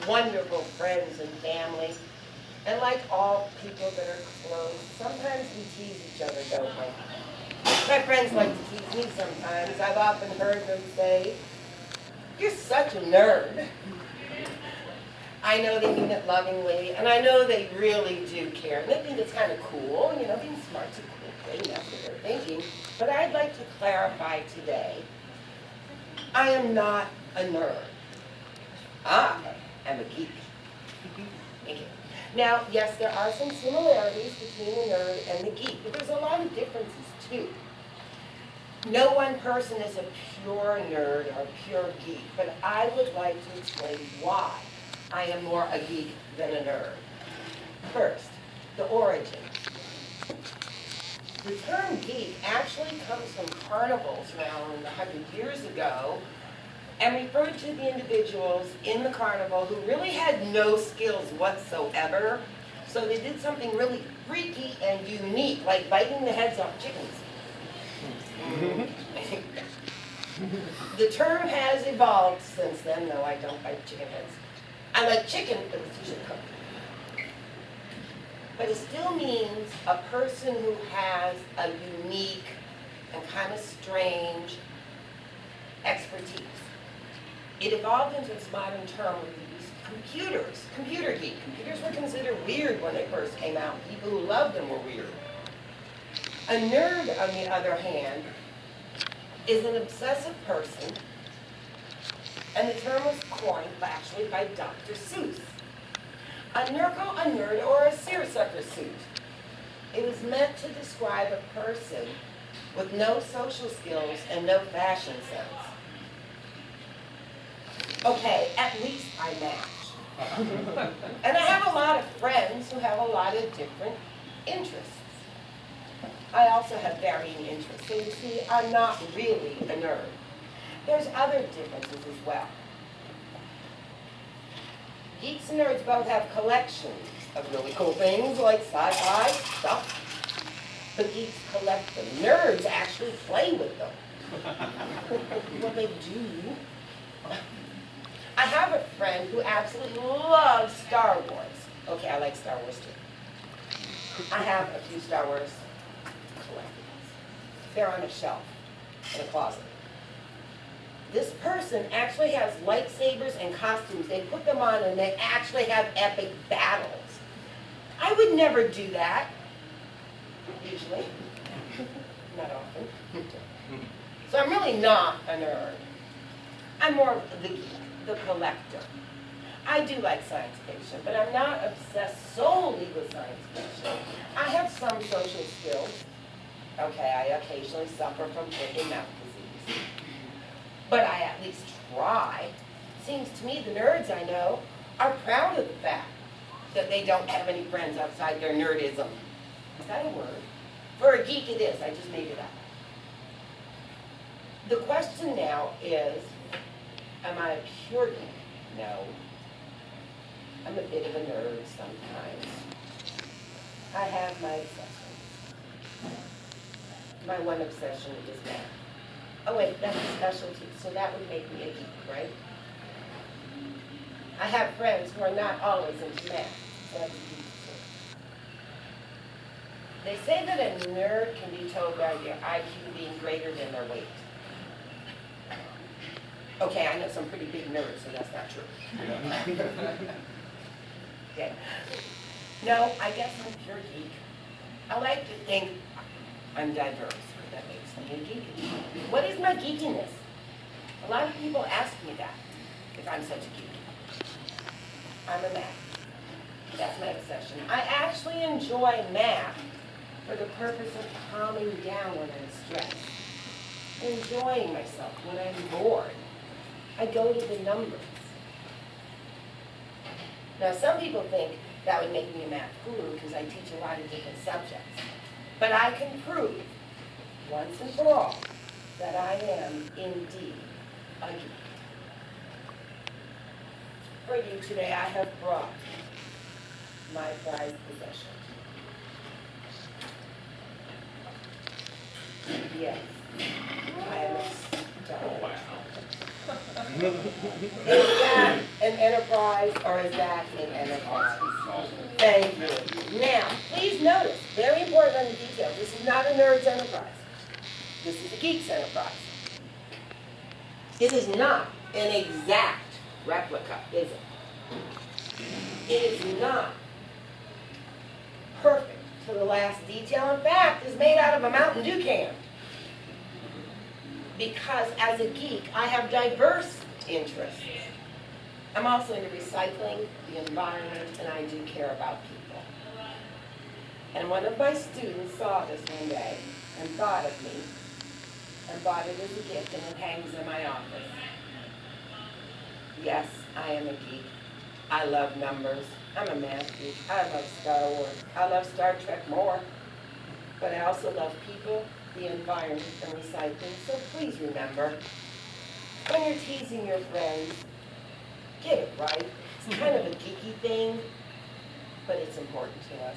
wonderful friends and family. And like all people that are close, sometimes we tease each other, don't we? My friends like to tease me sometimes. I've often heard them say, "You're such a nerd." I know they mean it lovingly, and I know they really do care. And they think it's kind of cool, you know, being smart's a cool thing, that's what they're thinking. But I'd like to clarify today, I am not a nerd. I am a geek. Thank you. Now, yes, there are some similarities between the nerd and the geek, but there's a lot of differences too. No one person is a pure nerd or a pure geek, but I would like to explain why I am more a geek than a nerd. First, the origin. The term geek actually comes from carnivals around 100 years ago and referred to the individuals in the carnival who really had no skills whatsoever, so they did something really freaky and unique, like biting the heads off chickens. The term has evolved since then. No, I don't bite chicken heads. I like chicken, but it's usually cooked. But it still means a person who has a unique and kind of strange expertise. It evolved into its modern term where we use computers. Computer geek. Computers were considered weird when they first came out. People who loved them were weird. A nerd, on the other hand, is an obsessive person, and the term was coined actually by Dr. Seuss. A nerd, or a seersucker suit. It was meant to describe a person with no social skills and no fashion sense. Okay, at least I match. And I have a lot of friends who have a lot of different interests. I also have varying interests. So you see, I'm not really a nerd. There's other differences as well. Geeks and nerds both have collections of really cool things like sci-fi stuff. But geeks collect them. Nerds actually play with them. Well, they do. I have a friend who absolutely loves Star Wars. Okay, I like Star Wars too. I have a few Star Wars collectibles. They're on a shelf in a closet. This person actually has lightsabers and costumes. They put them on and they actually have epic battles. I would never do that, usually. Not often. So I'm really not a nerd. I'm more of the geek, the collector. I do like science fiction, but I'm not obsessed solely with science fiction. I have some social skills. Okay, I occasionally suffer from foot and mouth disease. But I at least try. Seems to me the nerds I know are proud of the fact that they don't have any friends outside their nerdism. Is that a word? For a geek it is, I just made it up. The question now is, am I a pure geek? No. I'm a bit of a nerd sometimes. I have my obsessions. My one obsession is math. Oh wait, that's a specialty, so that would make me a geek, right? I have friends who are not always into math, so that's a geek too. They say that a nerd can be told by their IQ being greater than their weight. Okay, I know some pretty big nerds, so that's not true. Okay. No, I guess I'm pure geek. I like to think I'm diverse. That makes me a geek. What is my geekiness? A lot of people ask me that, if I'm such a geek. I'm a math. That's my obsession. I actually enjoy math for the purpose of calming down when I'm stressed, enjoying myself when I'm bored. I go to the numbers. Now, some people think that would make me a math guru because I teach a lot of different subjects. But I can prove, once and for all, that I am indeed a geek. For you today, I have brought my prized possession. Yes, I am a star. Oh, wow. Is that an enterprise, or is that an enterprise? Thank you. Now, please notice, very important on the details, this is not a nerd's enterprise. This is a geek's enterprise. It is not an exact replica, is it? It is not perfect to the last detail. In fact, it's made out of a Mountain Dew can. Because as a geek, I have diverse interests. I'm also into recycling, the environment, and I do care about people. And one of my students saw this one day and thought of me and bought it as a gift, and it hangs in my office. Yes, I am a geek. I love numbers. I'm a math geek. I love Star Wars. I love Star Trek more. But I also love people, the environment, and recycling. So please remember, when you're teasing your friends, get it right. It's kind of a geeky thing, but it's important to us.